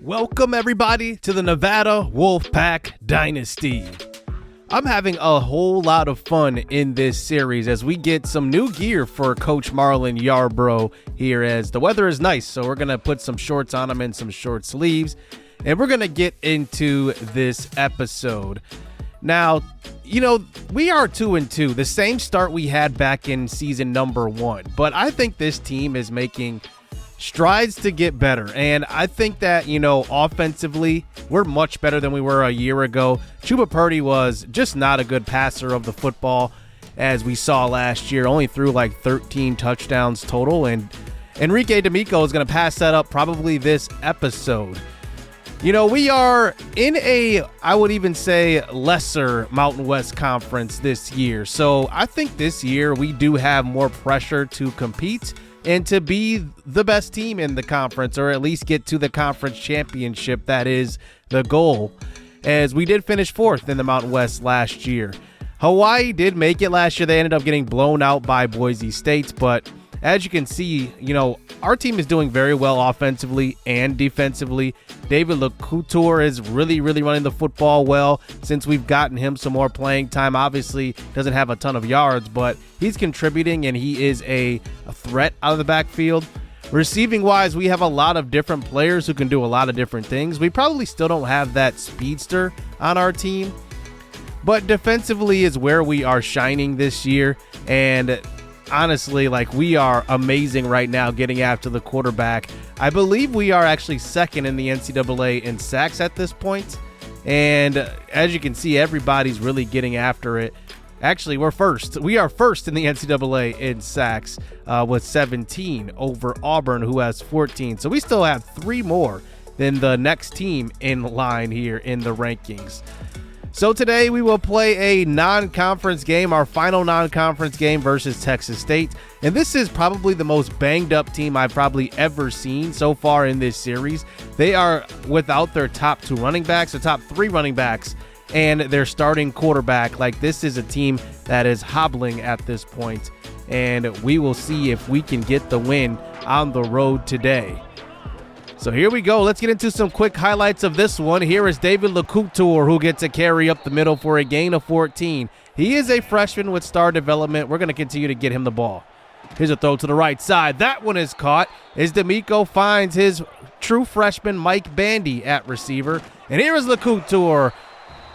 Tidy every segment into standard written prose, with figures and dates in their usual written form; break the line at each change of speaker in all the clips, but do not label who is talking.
Welcome everybody to the Nevada Wolfpack Dynasty. I'm having a whole lot of fun in this series as we get some new gear for Coach Marlon Yarbrough here, as the weather is nice, so we're going to put some shorts on him and some short sleeves, and we're going to get into this episode. Now, you know, we are 2-2, the same start we had back in season number 1, but I think this team is making strides to get better, and I think that, you know, offensively we're much better than we were a year ago. Chuba Purdy was just not a good passer of the football, as we saw last year, only threw like 13 touchdowns total, and Enrique D'Amico is going to pass that up probably this episode. You know, we are in a, I would even say, lesser Mountain West Conference this year, so I think this year we do have more pressure to compete and to be the best team in the conference, or at least get to the conference championship. That is the goal, as we did finish 4th in the Mountain West last year. Hawaii did make it last year. They ended up getting blown out by Boise State, but as you can see, you know, our team is doing very well offensively and defensively. David LeCouture is really running the football well since we've gotten him some more playing time. Obviously, doesn't have a ton of yards, but he's contributing, and he is a threat out of the backfield. Receiving-wise, we have a lot of different players who can do a lot of different things. We probably still don't have that speedster on our team, but defensively is where we are shining this year, and honestly, like, we are amazing right now getting after the quarterback. I believe we are actually second in the NCAA in sacks at this point, and as you can see, everybody's really getting after it. Actually, we're first. We are first in the NCAA in sacks with 17 over Auburn, who has 14. So we still have 3 more than the next team in line here in the rankings. So today we will play a non-conference game, our final non-conference game versus Texas State. And this is probably the most banged up team I've probably ever seen so far in this series. They are without their top 2 running backs, the top 3 running backs, and their starting quarterback. Like, this is a team that is hobbling at this point, and we will see if we can get the win on the road today. So here we go. Let's get into some quick highlights of this one. Here is David LeCouture, who gets a carry up the middle for a gain of 14. He is a freshman with star development. We're going to continue to get him the ball. Here's a throw to the right side. That one is caught as D'Amico finds his true freshman Mike Bandy at receiver. And here is LeCouture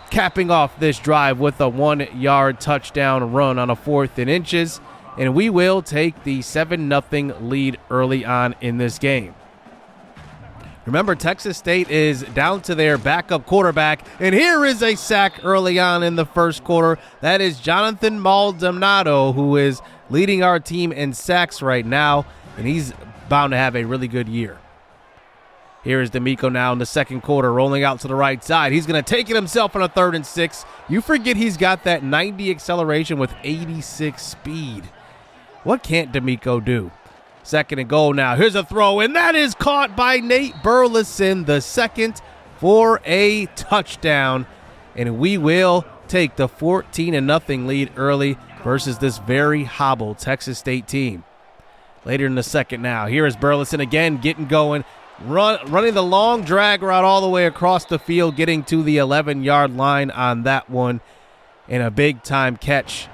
capping off this drive with a 1-yard touchdown run on a 4th and inches. And we will take the 7-0 lead early on in this game. Remember, Texas State is down to their backup quarterback, and here is a sack early on in the first quarter. That is Jonathan Maldonado, who is leading our team in sacks right now, and he's bound to have a really good year. Here is D'Amico now in the second quarter, rolling out to the right side. He's going to take it himself on a 3rd and 6. You forget he's got that 90 acceleration with 86 speed. What can't D'Amico do? 2nd and goal now. Here's a throw, and that is caught by Nate Burleson, the second, for a touchdown. And we will take the 14-0 lead early versus this very hobbled Texas State team. Later in the second now, here is Burleson again getting going, running the long drag route all the way across the field, getting to the 11-yard line on that one, and a big-time catch.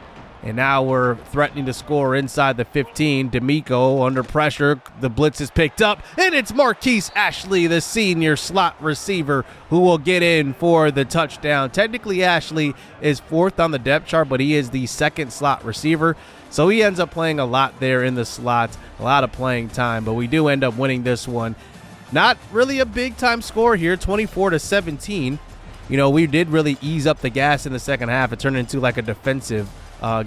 And now we're threatening to score inside the 15. D'Amico under pressure. The blitz is picked up, and it's Marquise Ashley, the senior slot receiver, who will get in for the touchdown. Technically, Ashley is 4th on the depth chart, but he is the 2nd slot receiver. So he ends up playing a lot there in the slot, a lot of playing time, but we do end up winning this one. Not really a big-time score here, 24-17. You know, we did really ease up the gas in the second half. It turned into like a defensive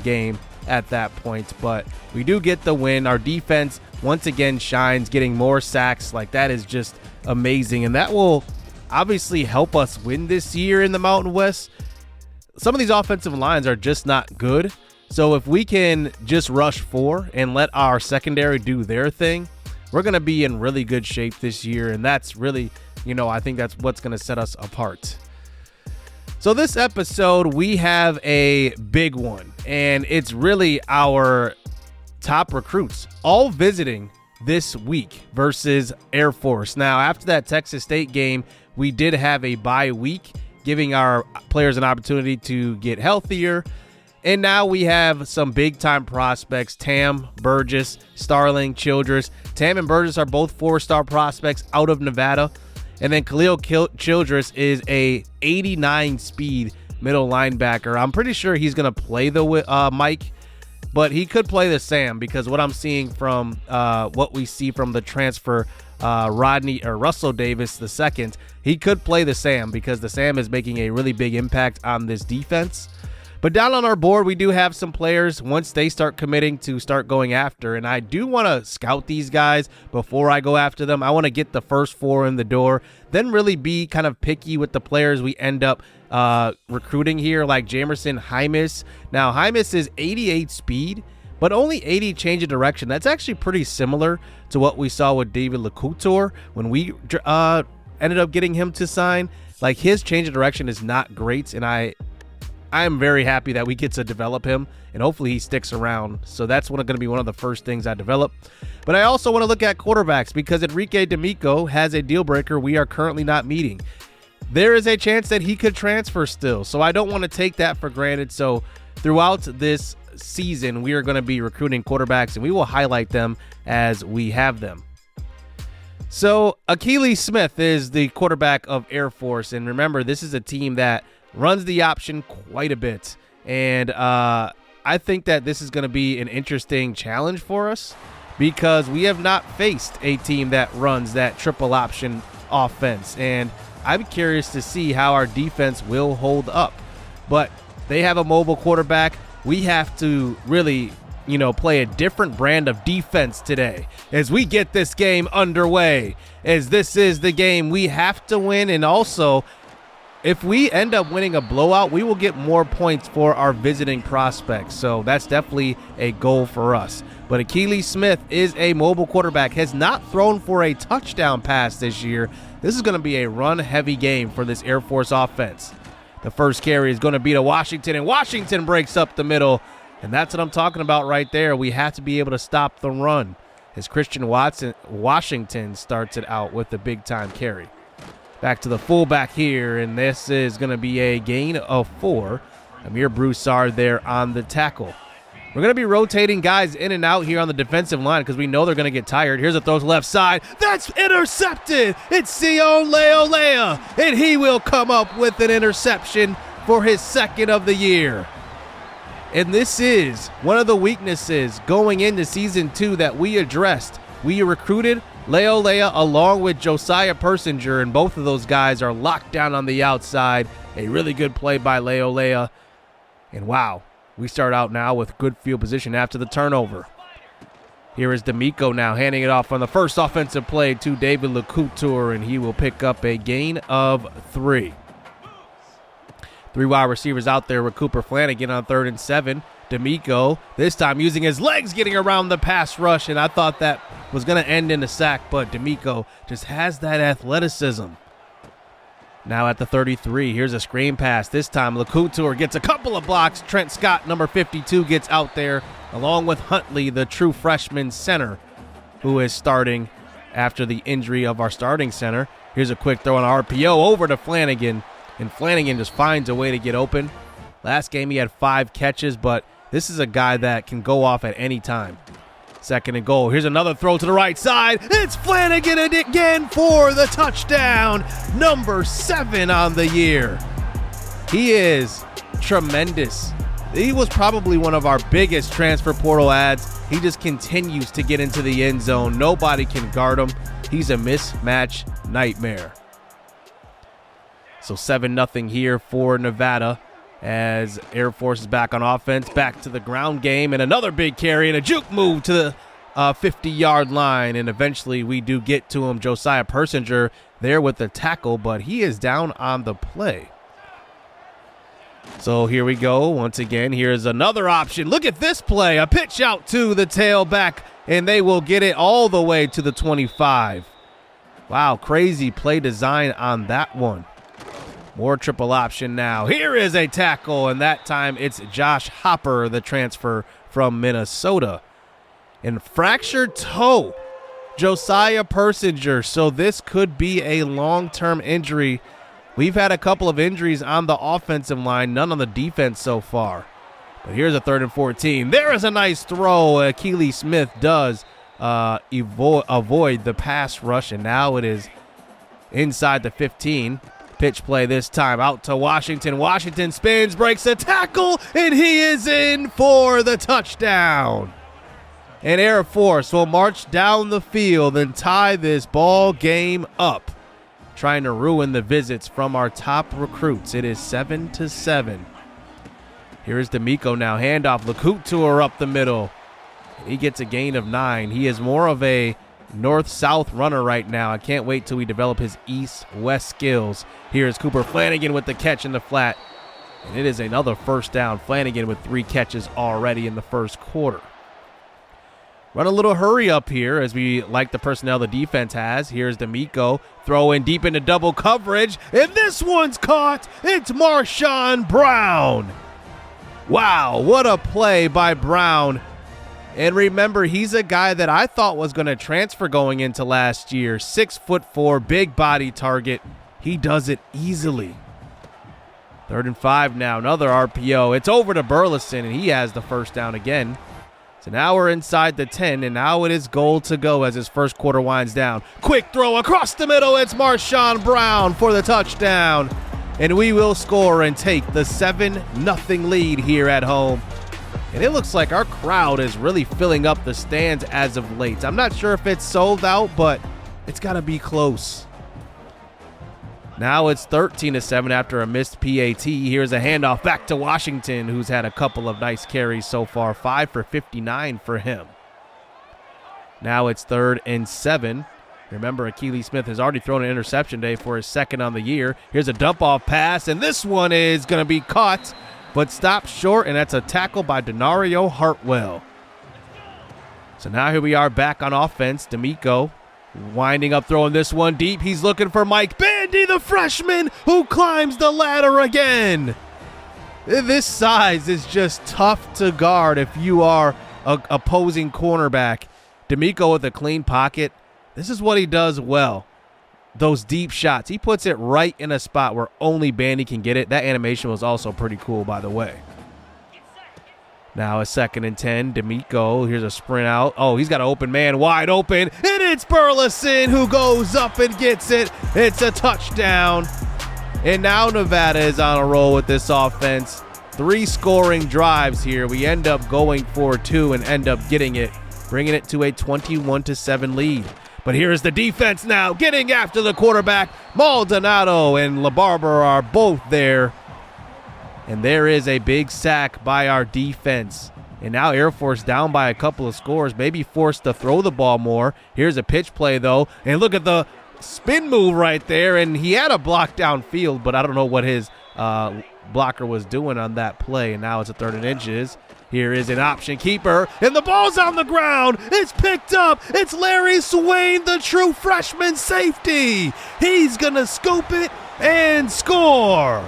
game at that point, but we do get the win. Our defense once again shines, getting more sacks. Like, that is just amazing, and that will obviously help us win this year in the Mountain West. Some of these offensive lines are just not good, so if we can just rush 4 and let our secondary do their thing, we're going to be in really good shape this year, and that's really, you know, I think that's what's going to set us apart. So this episode, we have a big one, and it's really our top recruits all visiting this week versus Air Force. Now, after that Texas State game, we did have a bye week, giving our players an opportunity to get healthier. And now we have some big-time prospects, Tamm, Burgess, Starling, Childress. Tamm and Burgess are both 4-star prospects out of Nevada. And then Khalil Childress is a 89 speed middle linebacker. I'm pretty sure he's going to play the Mike, but he could play the Sam, because what I'm seeing from what we see from the transfer, Russell Davis II, he could play the Sam because the Sam is making a really big impact on this defense. But down on our board, we do have some players once they start committing to start going after. And I do want to scout these guys before I go after them. I want to get the first 4 in the door, then really be kind of picky with the players we end up recruiting here, like Jamerson Hymas. Now, Hymas is 88 speed, but only 80 change of direction. That's actually pretty similar to what we saw with David LeCouture when we ended up getting him to sign. Like, his change of direction is not great, and I am very happy that we get to develop him, and hopefully he sticks around. So that's going to be one of the first things I develop. But I also want to look at quarterbacks, because Enrique D'Amico has a deal breaker we are currently not meeting. There is a chance that he could transfer still, so I don't want to take that for granted. So throughout this season, we are going to be recruiting quarterbacks, and we will highlight them as we have them. So Akili Smith is the quarterback of Air Force, and remember, this is a team that runs the option quite a bit, and I think that this is going to be an interesting challenge for us, because we have not faced a team that runs that triple option offense, and I'm curious to see how our defense will hold up. But they have a mobile quarterback. We have to really, play a different brand of defense today as we get this game underway, as this is the game we have to win. And also, if we end up winning a blowout, we will get more points for our visiting prospects. So that's definitely a goal for us. But Akili Smith is a mobile quarterback, has not thrown for a touchdown pass this year. This is going to be a run-heavy game for this Air Force offense. The first carry is going to be to Washington, and Washington breaks up the middle. And that's what I'm talking about right there. We have to be able to stop the run, as Christian Washington starts it out with the big-time carry. Back to the fullback here, and this is going to be a gain of 4. Amir Broussard there on the tackle. We're going to be rotating guys in and out here on the defensive line because we know they're going to get tired. Here's a throw to the left side. That's intercepted. It's Sion Leolea, and he will come up with an interception for his 2nd of the year. And this is one of the weaknesses going into Season 2 that we addressed. We recruited Leolea along with Josiah Persinger, and both of those guys are locked down on the outside. A really good play by Leolea. And wow, we start out now with good field position after the turnover. Here is D'Amico now handing it off on the first offensive play to David LeCouture, and he will pick up a gain of 3. 3 wide receivers out there with Cooper Flanagan on 3rd and 7. D'Amico, this time using his legs, getting around the pass rush, and I thought that was going to end in a sack, but D'Amico just has that athleticism. Now at the 33, here's a screen pass. This time LeCouture gets a couple of blocks. Trent Scott, number 52, gets out there, along with Huntley, the true freshman center, who is starting after the injury of our starting center. Here's a quick throw on RPO over to Flanagan, and Flanagan just finds a way to get open. Last game he had 5 catches, but this is a guy that can go off at any time. 2nd and goal. Here's another throw to the right side. It's Flanagan again for the touchdown. Number 7 on the year. He is tremendous. He was probably one of our biggest transfer portal ads. He just continues to get into the end zone. Nobody can guard him. He's a mismatch nightmare. So 7-0 here for Nevada, as Air Force is back on offense, back to the ground game, and another big carry and a juke move to the 50-yard line, and eventually we do get to him. Josiah Persinger there with the tackle, but he is down on the play. So here we go. Once again, here's another option. Look at this play. A pitch out to the tailback, and they will get it all the way to the 25. Wow, crazy play design on that one. More triple option now. Here is a tackle, and that time it's Josh Hopper, the transfer from Minnesota. And fractured toe Josiah Persinger. So this could be a long-term injury. We've had a couple of injuries on the offensive line, none on the defense so far. But here's a 3rd and 14. There is a nice throw. Keely Smith does avoid the pass rush, and now it is inside the 15. Pitch play this time out to Washington. Washington spins, breaks a tackle, and he is in for the touchdown. And Air Force will march down the field and tie this ball game up, trying to ruin the visits from our top recruits. It is 7-7. Here's D'Amico now. Handoff. LeCouture up the middle. He gets a gain of 9. He is more of a north-south runner right now. I can't wait till we develop his east-west skills. Here's Cooper Flanagan with the catch in the flat. And it is another first down. Flanagan with 3 catches already in the first quarter. Run a little hurry up here as we like the personnel the defense has. Here's D'Amico throwing deep into double coverage. And this one's caught. It's Marshawn Brown. Wow, what a play by Brown. And remember, he's a guy that I thought was going to transfer going into last year. 6'4", big body target. He does it easily. 3rd and 5 now, another RPO. It's over to Burleson, and he has the first down again. So now we're inside the 10, and now it is goal to go as his first quarter winds down. Quick throw across the middle. It's Marshawn Brown for the touchdown. And we will score and take the 7-0 lead here at home. And it looks like our crowd is really filling up the stands as of late. I'm not sure if it's sold out, but it's got to be close. Now it's 13-7 after a missed PAT. Here's a handoff back to Washington, who's had a couple of nice carries so far. 5 for 59 for him. Now it's 3rd and 7. Remember, Keely Smith has already thrown an interception today for his 2nd on the year. Here's a dump-off pass, and this one is going to be caught, but stopped short, and that's a tackle by Denario Hartwell. So now here we are back on offense. D'Amico winding up, throwing this one deep. He's looking for Mike Bandy, the freshman, who climbs the ladder again. This size is just tough to guard if you are an opposing cornerback. D'Amico with a clean pocket. This is what he does well. Those deep shots. He puts it right in a spot where only Bandy can get it. That animation was also pretty cool, by the way. Now a 2nd and 10. D'Amico, here's a sprint out. Oh, he's got an open man wide open. And it's Burleson who goes up and gets it. It's a touchdown. And now Nevada is on a roll with this offense. 3 scoring drives here. We end up going for 2 and end up getting it, bringing it to a 21-7 lead. But here's the defense now, getting after the quarterback. Maldonado and LaBarbera are both there. And there is a big sack by our defense. And now Air Force down by a couple of scores, maybe forced to throw the ball more. Here's a pitch play, though. And look at the spin move right there. And he had a block downfield, but I don't know what his blocker was doing on that play. And now it's a 3rd and inches. Here is an option keeper, and the ball's on the ground. It's picked up. It's Larry Swain, the true freshman safety. He's going to scoop it and score.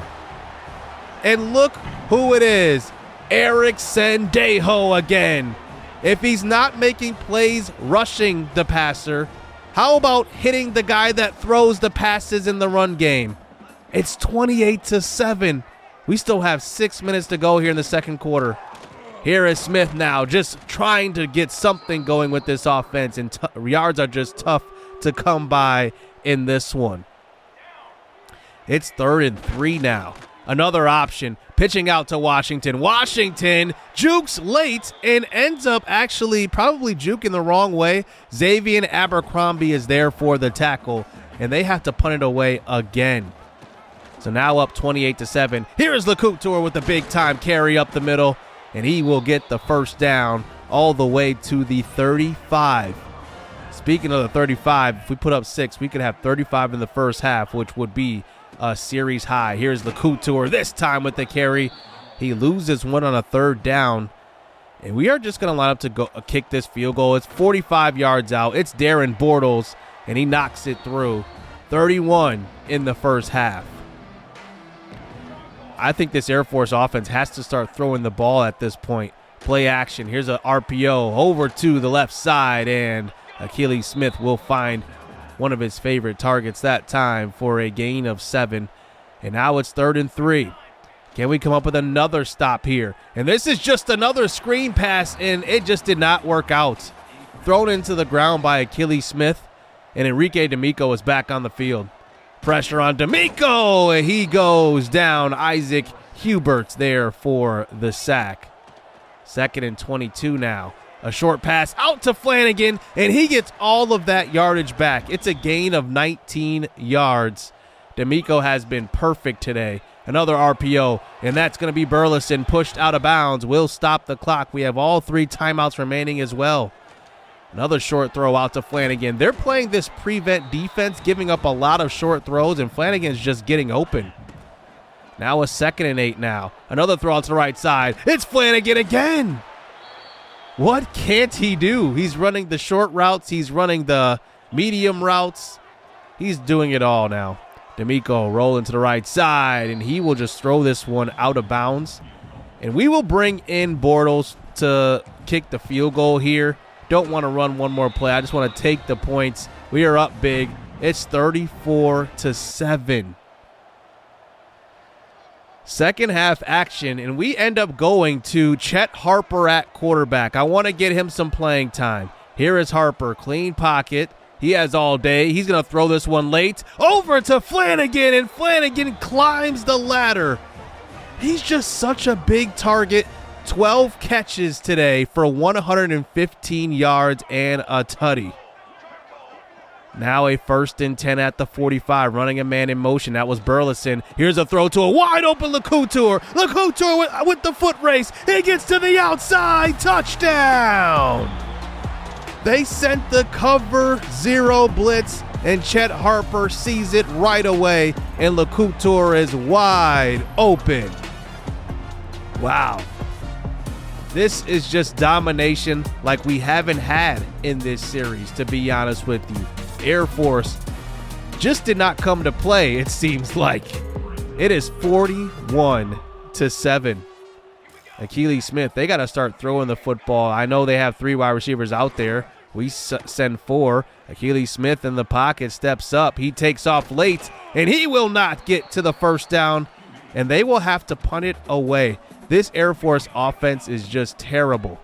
And look who it is, Eric Sendejo again. If he's not making plays rushing the passer, how about hitting the guy that throws the passes in the run game? It's 28-7. We still have 6 minutes to go here in the second quarter. Here is Smith now, just trying to get something going with this offense, and yards are just tough to come by in this one. It's 3rd and 3 now. Another option, pitching out to Washington. Washington jukes late and ends up actually probably juking the wrong way. Xavier Abercrombie is there for the tackle, and they have to punt it away again. So now up 28-7. Here is LeCouture with the big-time carry up the middle. And he will get the first down all the way to the 35. Speaking of the 35, if we put up 6, we could have 35 in the first half, which would be a series high. Here's LeCouture, this time with the carry. He loses one on a 3rd down. And we are just going to line up to go kick this field goal. It's 45 yards out. It's Darren Bortles, and he knocks it through. 31 in the first half. I think this Air Force offense has to start throwing the ball at this point. Play action. Here's an RPO over to the left side, and Achilles Smith will find one of his favorite targets that time for a gain of 7. And now it's 3rd and 3. Can we come up with another stop here? And this is just another screen pass, and it just did not work out. Thrown into the ground by Achilles Smith, and Enrique D'Amico is back on the field. Pressure on D'Amico, and he goes down. Isaac Hubert's there for the sack. 2nd and 22 now. A short pass out to Flanagan, and he gets all of that yardage back. It's a gain of 19 yards. D'Amico has been perfect today. Another RPO, and that's going to be Burleson pushed out of bounds. Will stop the clock. We have all 3 timeouts remaining as well. Another short throw out to Flanagan. They're playing this prevent defense, giving up a lot of short throws, and Flanagan's just getting open. Now a 2nd and 8 now. Another throw out to the right side. It's Flanagan again. What can't he do? He's running the short routes. He's running the medium routes. He's doing it all now. D'Amico rolling to the right side, and he will just throw this one out of bounds. And we will bring in Bortles to kick the field goal here. Don't want to run one more play. I just want to take the points. We are up big. It's 34-7. Second half action, and we end up going to Chet Harper at quarterback. I want to get him some playing time. Here is Harper, clean pocket. He has all day. He's going to throw this one late. Over to Flanagan, and Flanagan climbs the ladder. He's just such a big target. 12 catches today for 115 yards and a tutty. Now a 1st and 10 at the 45, running a man in motion. That was Burleson. Here's a throw to a wide open LeCouture. LeCouture with the foot race. He gets to the outside. Touchdown. They sent the cover 0 blitz, and Chet Harper sees it right away, and LeCouture is wide open. Wow. This is just domination like we haven't had in this series, to be honest with you. Air Force just did not come to play, it seems like. It is 41-7. Achilles Smith, they got to start throwing the football. I know they have 3 wide receivers out there. We send 4. Achilles Smith in the pocket steps up. He takes off late, and he will not get to the 1st down, and they will have to punt it away. This Air Force offense is just terrible.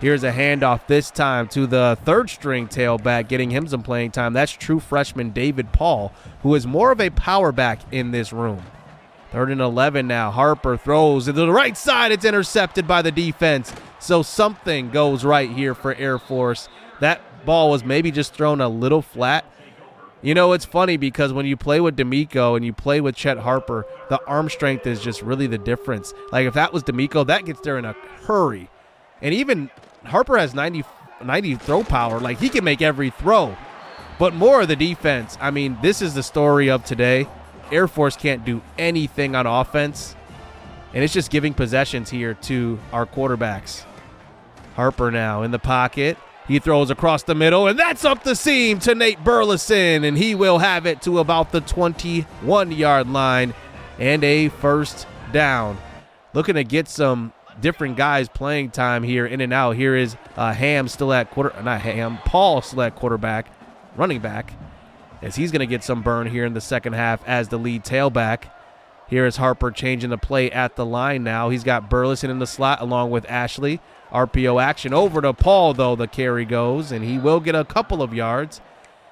Here's a handoff this time to the 3rd-string tailback, getting him some playing time. That's true freshman David Paul, who is more of a power back in this room. 3rd and 11 now. Harper throws to the right side. It's intercepted by the defense. So something goes right here for Air Force. That ball was maybe just thrown a little flat. You know, it's funny because when you play with D'Amico and you play with Chet Harper, the arm strength is just really the difference. Like if that was D'Amico, that gets there in a hurry. And even Harper has 90 throw power. Like he can make every throw. But more of the defense. I mean, this is the story of today. Air Force can't do anything on offense. And it's just giving possessions here to our quarterbacks. Harper now in the pocket. He throws across the middle, and that's up the seam to Nate Burleson, and he will have it to about the 21-yard line and a 1st down. Looking to get some different guys playing time here in and out. Here is Paul still at quarterback, running back, as he's going to get some burn here in the second half as the lead tailback. Here is Harper changing the play at the line now. He's got Burleson in the slot along with Ashley. RPO action over to Paul, though. The carry goes, and he will get a couple of yards.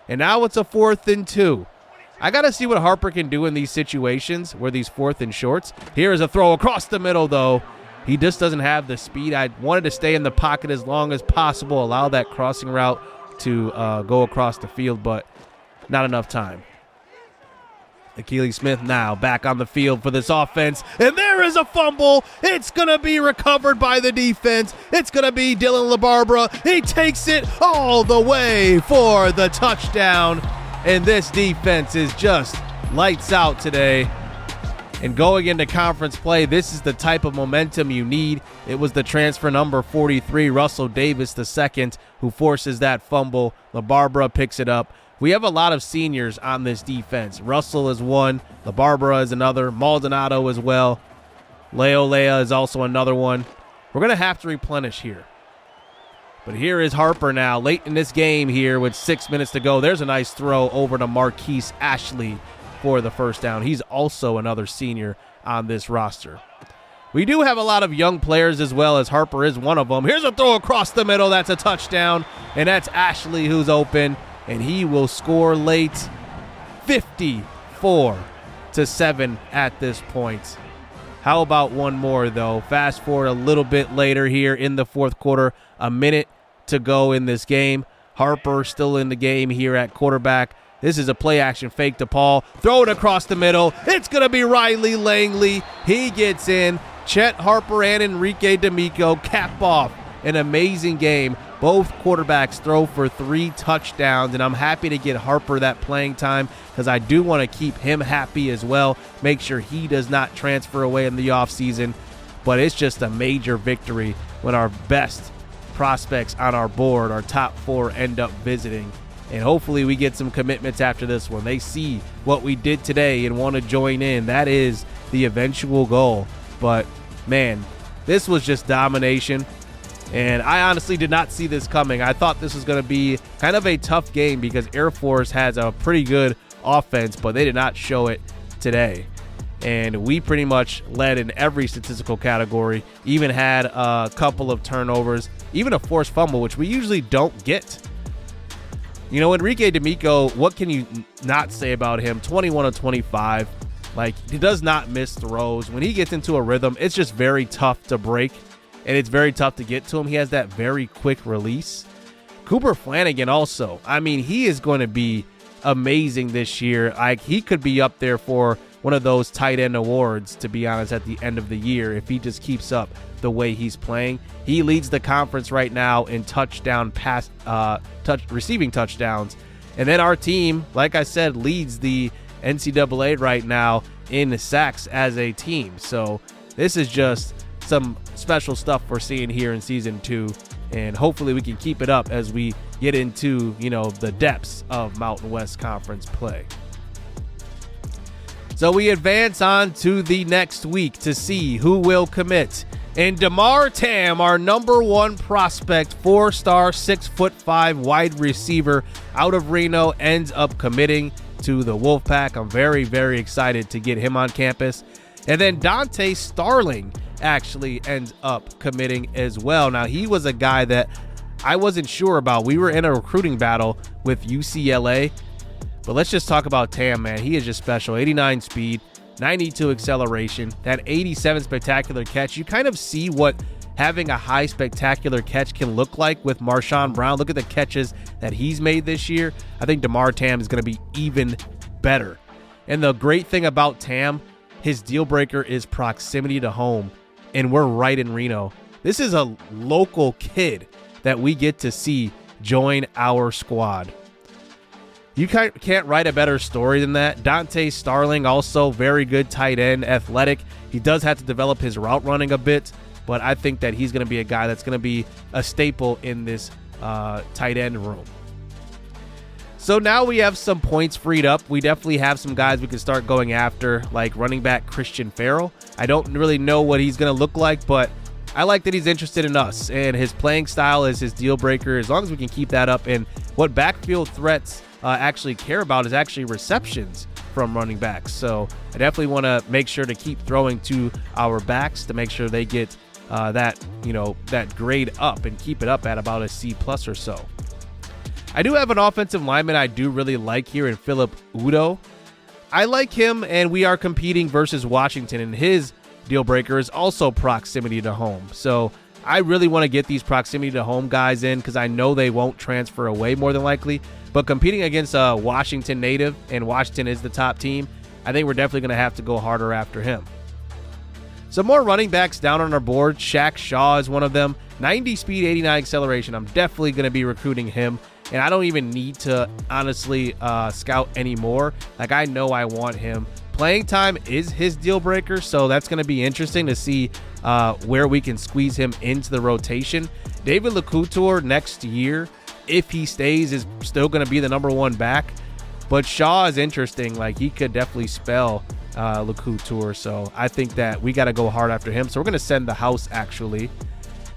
And now it's a 4th and 2. I got to see what Harper can do in these situations where these 4th and shorts. Here is a throw across the middle, though. He just doesn't have the speed. I wanted to stay in the pocket as long as possible, allow that crossing route to go across the field, but not enough time. Achilles Smith now back on the field for this offense, and there is a fumble. It's going to be recovered by the defense. It's going to be Dylan LaBarbera. He takes it all the way for the touchdown, and this defense is just lights out today. And going into conference play, this is the type of momentum you need. It was the transfer number 43, Russell Davis II, who forces that fumble. LaBarbera picks it up. We have a lot of seniors on this defense. Russell is one. LaBarbera is another. Maldonado as well. Leolea is also another one. We're going to have to replenish here. But here is Harper now, late in this game here with 6 minutes to go. There's a nice throw over to Marquise Ashley for the first down. He's also another senior on this roster. We do have a lot of young players as well, as Harper is one of them. Here's a throw across the middle. That's a touchdown, and that's Ashley who's open, and he will score late. 54-7 at this point. How about one more, though? Fast forward a little bit later here in the fourth quarter. A minute to go in this game. Harper still in the game here at quarterback. This is a play-action fake to Paul. Throw it across the middle. It's going to be Riley Langley. He gets in. Chet Harper and Enrique D'Amico cap off an amazing game. Both quarterbacks throw for 3 touchdowns, and I'm happy to get Harper that playing time because I do want to keep him happy as well, make sure he does not transfer away in the offseason. But it's just a major victory when our best prospects on our board, our top 4, end up visiting. And hopefully we get some commitments after this one. They see what we did today and want to join in. That is the eventual goal. But, man, this was just domination. And I honestly did not see this coming. I thought this was going to be kind of a tough game because Air Force has a pretty good offense, but they did not show it today. And we pretty much led in every statistical category, even had a couple of turnovers, even a forced fumble, which we usually don't get. You know, Enrique D'Amico, what can you not say about him? 21 of 25. Like, he does not miss throws. When he gets into a rhythm, it's just very tough to break. And it's very tough to get to him. He has that very quick release. Cooper Flanagan also. I mean, he is going to be amazing this year. Like, he could be up there for one of those tight end awards, to be honest, at the end of the year if he just keeps up the way he's playing. He leads the conference right now in receiving touchdowns. And then our team, like I said, leads the NCAA right now in sacks as a team. So this is just some special stuff we're seeing here in season 2, and hopefully we can keep it up as we get into, you know, the depths of Mountain West Conference play. So we advance on to the next week to see who will commit. And Damarr Tamm, our number 1 prospect, 4-star, 6'5" wide receiver out of Reno, ends up committing to the Wolfpack. I'm very, very excited to get him on campus. And then Dante Starling actually ends up committing as well. Now, he was a guy that I wasn't sure about. We were in a recruiting battle with UCLA, but let's just talk about Tamm, man. He is just special. 89 speed, 92 acceleration, that 87 spectacular catch. You kind of see what having a high spectacular catch can look like with Marshawn Brown. Look at the catches that he's made this year. I think Damarr Tamm is going to be even better. And the great thing about Tamm, his deal breaker is proximity to home. And we're right in Reno. This is a local kid that we get to see join our squad. You can't write a better story than that. Dante Starling, also very good tight end, athletic. He does have to develop his route running a bit, but I think that he's going to be a guy that's going to be a staple in this tight end room. So now we have some points freed up. We definitely have some guys we can start going after, like running back Christian Farrell. I don't really know what he's going to look like, but I like that he's interested in us, and his playing style is his deal breaker. As long as we can keep that up, and what backfield threats actually care about is actually receptions from running backs. So I definitely want to make sure to keep throwing to our backs to make sure they get that grade up and keep it up at about a C+ or so. I do have an offensive lineman I do really like here in Philip Udo. I like him, and we are competing versus Washington, and his deal breaker is also proximity to home. So I really want to get these proximity to home guys in because I know they won't transfer away more than likely. But competing against a Washington native, and Washington is the top team, I think we're definitely going to have to go harder after him. Some more running backs down on our board. Shaq Shaw is one of them. 90 speed, 89 acceleration. I'm definitely going to be recruiting him. And I don't even need to honestly scout anymore. Like, I know I want him. Playing time is his deal breaker, so that's going to be interesting to see where we can squeeze him into the rotation. David LeCouture next year, if he stays, is still going to be the number 1 back. But Shaw is interesting. Like, he could definitely spell LeCouture, so I think that we got to go hard after him. So we're going to send the house, actually.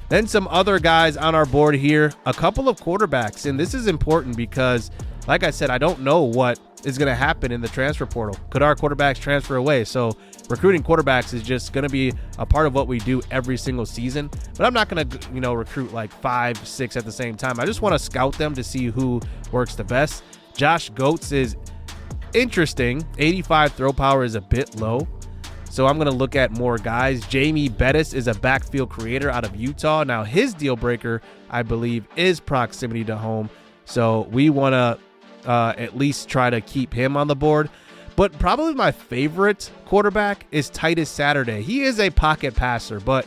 Then some other guys on our board here, a couple of quarterbacks. And this is important because, like I said, I don't know what is going to happen in the transfer portal. Could our quarterbacks transfer away? So recruiting quarterbacks is just going to be a part of what we do every single season. But I'm not going to, recruit like 5, 6 at the same time. I just want to scout them to see who works the best. Josh Goetz is interesting. 85 throw power is a bit low. So I'm going to look at more guys. Jamie Bettis is a backfield creator out of Utah. Now his deal breaker, I believe, is proximity to home. So we want to at least try to keep him on the board. But probably my favorite quarterback is Titus Saturday. He is a pocket passer, but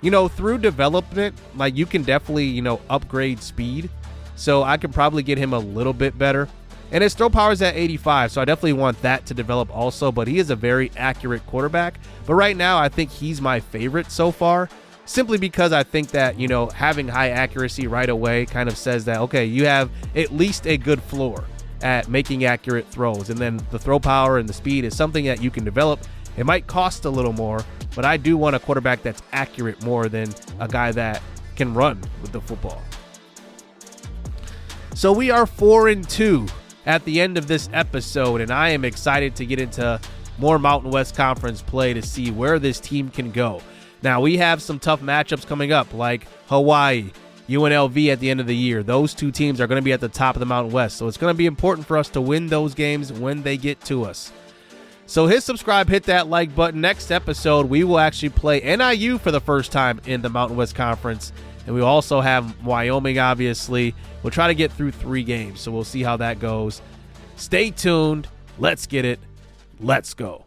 through development, like you can definitely, upgrade speed. So I could probably get him a little bit better. And his throw power is at 85, so I definitely want that to develop also. But he is a very accurate quarterback. But right now, I think he's my favorite so far, simply because I think that, having high accuracy right away kind of says that, okay, you have at least a good floor at making accurate throws. And then the throw power and the speed is something that you can develop. It might cost a little more, but I do want a quarterback that's accurate more than a guy that can run with the football. So we are 4-2 at the end of this episode, and I am excited to get into more Mountain West Conference play to see where this team can go. Now, we have some tough matchups coming up, like Hawaii, UNLV at the end of the year. Those two teams are going to be at the top of the Mountain West, so it's going to be important for us to win those games when they get to us. So hit subscribe, hit that like button. Next episode, we will actually play NIU for the first time in the Mountain West Conference, and we also have Wyoming, obviously. We'll try to get through 3 games, so we'll see how that goes. Stay tuned. Let's get it. Let's go.